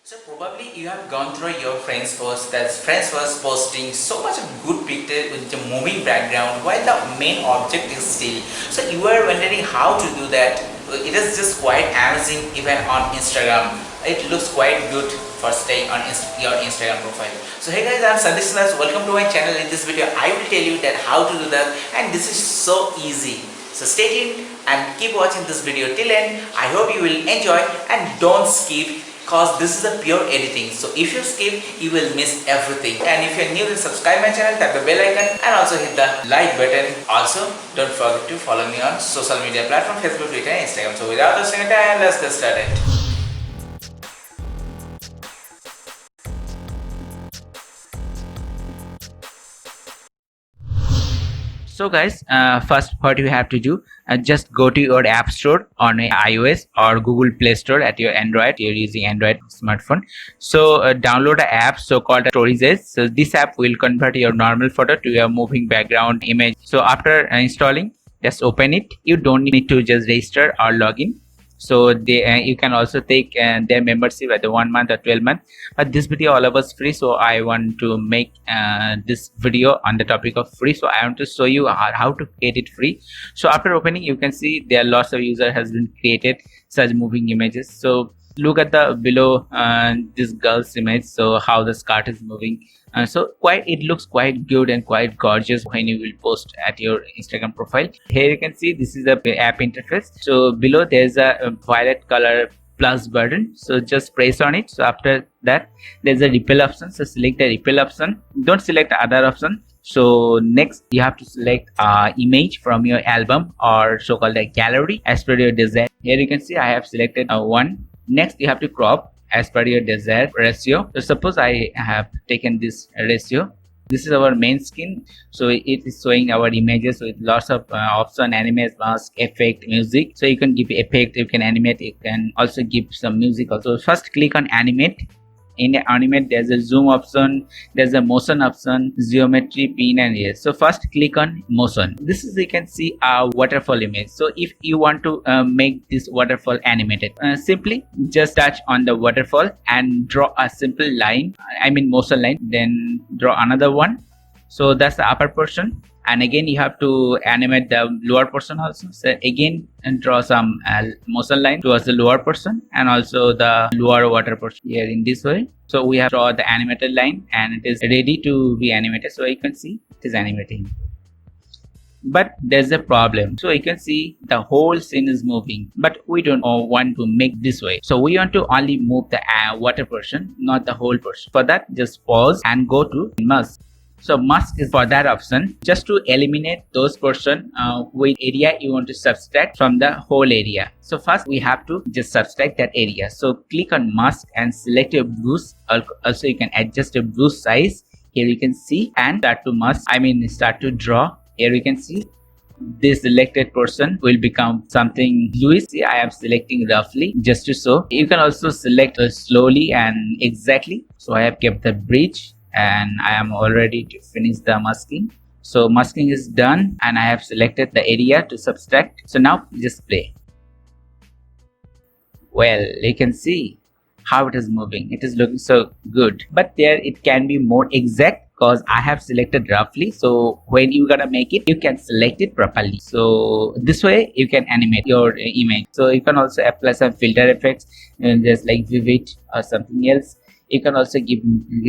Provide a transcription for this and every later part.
So probably you have gone through your friends post that friends was posting so much of good picture with the moving background while the main object is still. So you are wondering how to do that. It is just quite amazing even on Instagram. It looks quite good for staying on your Instagram profile. So hey guys, I'm sandhikshandas. Welcome to my channel. In this video I will tell you that how to do that, and this is so easy. So stay tuned and keep watching this video till end. I hope you will enjoy and don't skip, cause this is a pure editing. So if you skip, you will miss everything. And if you're new, then subscribe my channel, tap the bell icon and also hit the like button. Also, don't forget to follow me on social media platform, Facebook, Twitter and Instagram. So without wasting time, let's get started. So guys, first what you have to do, just go to your app store on iOS or Google Play Store at your Android. You're using Android smartphone. So download an app so called Storages. So this app will convert your normal photo to a moving background image. So after installing, just open it. You don't need to just register or log in. So they you can also take their membership at the 1 month or 12 month, but this video all of us free, so I want to make this video on the topic of free. So I want to show you how to create it free. So after opening, you can see there are lots of user has been created such moving images. So look at the below this girl's image, so how the skirt is moving. So it looks quite good and quite gorgeous when you will post at your Instagram profile. Here you can see this is the app interface. So below there's a violet color plus button, so just press on it. So after that there's a repel option, so select the repel option, don't select the other option. So next you have to select image from your album or so called a gallery as per your desire. Here you can see I have selected one. Next you have to crop as per your desired ratio. So suppose I have taken this ratio. This is our main screen, so it is showing our images with lots of option: animate, mask, effect, music. So you can give effect, you can animate, you can also give some music also. First click on animate. In the animate there's a zoom option, there's a motion option, geometry, pin and yes. So first click on motion. This is, you can see a waterfall image. So if you want to make this waterfall animated, simply just touch on the waterfall and draw a simple line, I mean motion line, then draw another one. So that's the upper portion, and again you have to animate the lower portion also. So again and draw some motion line towards the lower portion and also the lower water portion here in this way. So we have draw the animated line and it is ready to be animated. So you can see it is animating, but there's a problem. So you can see the whole scene is moving, but we don't want to make this way. So we want to only move the water portion, not the whole portion. For that, just pause and go to mask. So mask is for that option, just to eliminate those portion with area you want to subtract from the whole area. So first we have to just subtract that area. So click on mask and select your brush. Also you can adjust your brush size. Here you can see, and start to mask, start to draw. Here you can see this selected portion will become something bluish. See, I am selecting roughly just to show. You can also select slowly and exactly. So I have kept the bridge and I am all ready to finish the masking. So masking is done and I have selected the area to subtract. So now just play. Well, you can see how it is moving. It is looking so good, but there it can be more exact because I have selected roughly. So when you gonna make it, you can select it properly. So this way you can animate your image. So you can also apply some filter effects and just like vivid or something else. You can also give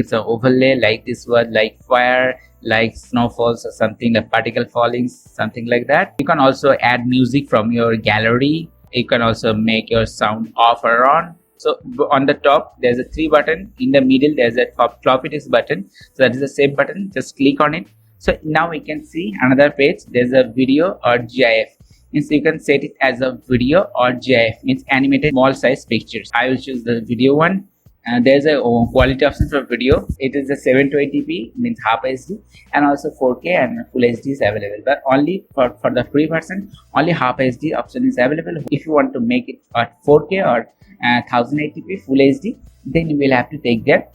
some overlay like this one, like fire, like snowfalls or something, like particle falling, something like that. You can also add music from your gallery. You can also make your sound off or on. So on the top there's a 3 button, in the middle there's a floppy disk button, so that is the same button, just click on it. So now we can see another page, there's a video or GIF. Means you can set it as a video or GIF, means animated small size pictures. I will choose the video one. And there's a quality option for video. It is a 720p, means half HD, and also 4K and full HD is available. But only for the free version, only half HD option is available. If you want to make it at 4K or 1080p full HD, then you will have to take their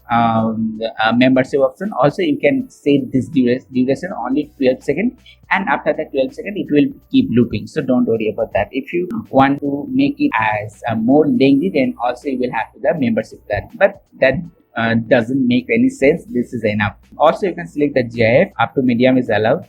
membership option. Also you can set this duration only 12 seconds, and after that 12 seconds it will keep looping, so don't worry about that. If you want to make it as more lengthy, then also you will have to the membership plan, but that doesn't make any sense. This is enough. Also you can select the GIF. Up to medium is allowed.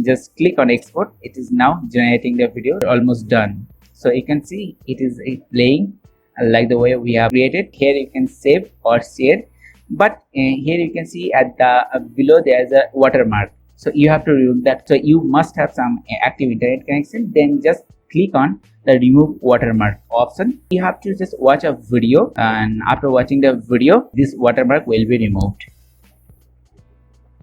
Just click on export. It is now generating the video. Almost done. So you can see it is playing like the way we have created. Here you can save or share, but here you can see at the below there is a watermark, so you have to remove that. So you must have some active internet connection, then just click on the remove watermark option. You have to just watch a video, and after watching the video this watermark will be removed.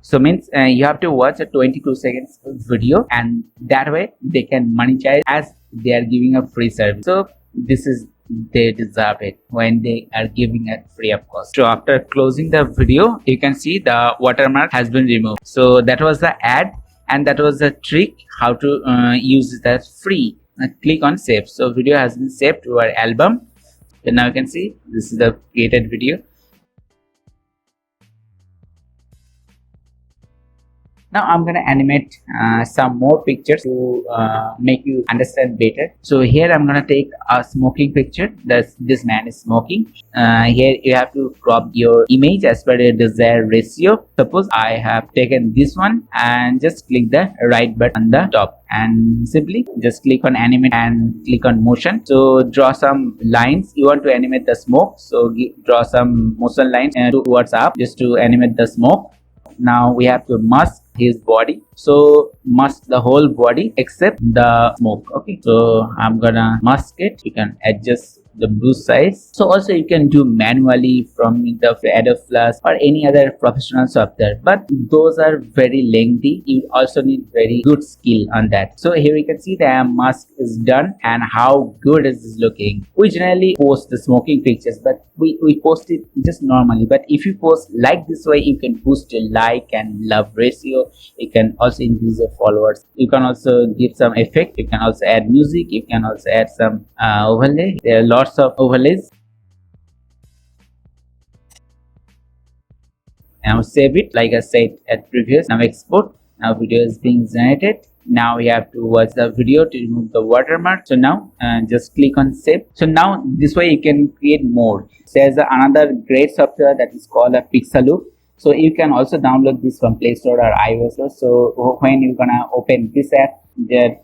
So means you have to watch a 22 seconds video, and that way they can monetize as they are giving a free service. So this is, they deserve it when they are giving it free of cost. So after closing the video, you can see the watermark has been removed. So that was the ad, and that was the trick how to use that free. Click on save. So video has been saved to our album. So now you can see this is the created video. Now I'm gonna animate some more pictures to make you understand better. So here I'm gonna take a smoking picture. This man is smoking. Here you have to crop your image as per your desired ratio. Suppose I have taken this one, and just click the right button on the top, and simply just click on animate and click on motion. So draw some lines. You want to animate the smoke, so draw some motion lines towards up just to animate the smoke. Now we have to mask his body, so mask the whole body except the smoke. Okay, so I'm gonna mask it. You can adjust the blue size. So also you can do manually from the Adobe Flash or any other professional software, but those are very lengthy. You also need very good skill on that. So here you can see the mask is done, and how good is this looking. We generally post the smoking pictures, but we post it just normally. But if you post like this way, you can boost your like and love ratio. You can also increase your followers. You can also give some effect. You can also add music. You can also add some overlay. There are lots of overlays. Now save it like I said at previous. Now export. Now video is being generated. Now we have to watch the video to remove the watermark. So now just click on save. So now this way you can create more. There's another great software that is called a pixaloop. So you can also download this from Play Store or iOS. So when you're gonna open this app, there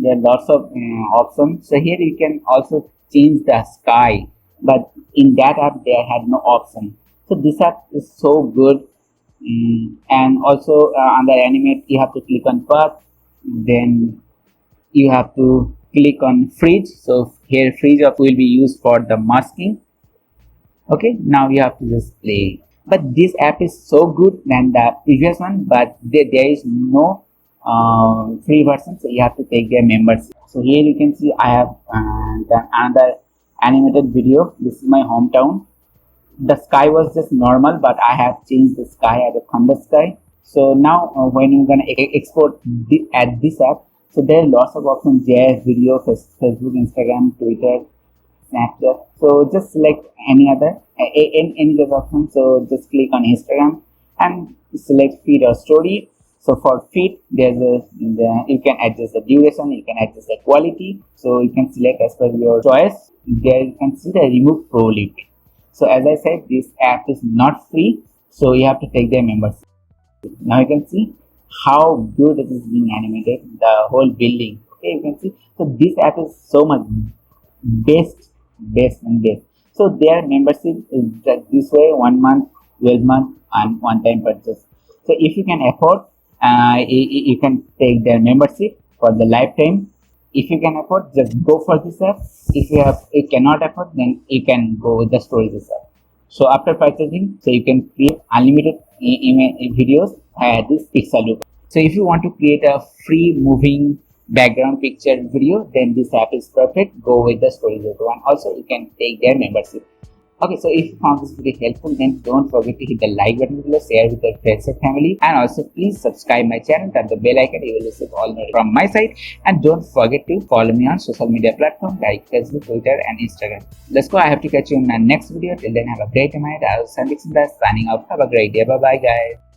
are lots of options. So here you can also change the sky, but in that app there had no option. So this app is so good. And also under animate you have to click on path, then you have to click on freeze. So here freeze up will be used for the masking. Okay, now you have to just play. But this app is so good than the previous one, but there is no free version, so you have to take their membership. So here you can see I have done another animated video. This is my hometown. The sky was just normal, but I have changed the sky as a thunder sky. So now when you're gonna export at this app, so there are lots of options: GIF, video, Facebook, Instagram, Twitter, Snapchat. So just select any other any other option. So just click on Instagram and select feed or story. So for feed, there's you can adjust the duration, you can adjust the quality. So you can select as per your choice. There you can see the remove pro link. So as I said, this app is not free, so you have to take their membership. Now you can see how good it is being animated, the whole building. Okay, you can see. So this app is so much best. So their membership is this way: 1 month, 12 month, and one-time purchase. So if you can afford, you can take their membership for the lifetime. If you can afford, just go for this app. If you cannot afford, then you can go with the storages app. So after purchasing, so you can create unlimited videos via this pixaloop. So if you want to create a free moving background picture video, then this app is perfect. Go with the storages one. Also you can take their membership. Okay, so if you found this video helpful, then don't forget to hit the like button below, share with your friends and family, and also please subscribe my channel, tap the bell icon, you will receive all notifications from my side, and don't forget to follow me on social media platforms like Facebook, Twitter, and Instagram. Let's go. I have to catch you in my next video. Till then, have a great night. I was Sandhikshandas signing off. Have a great day. Bye bye, guys.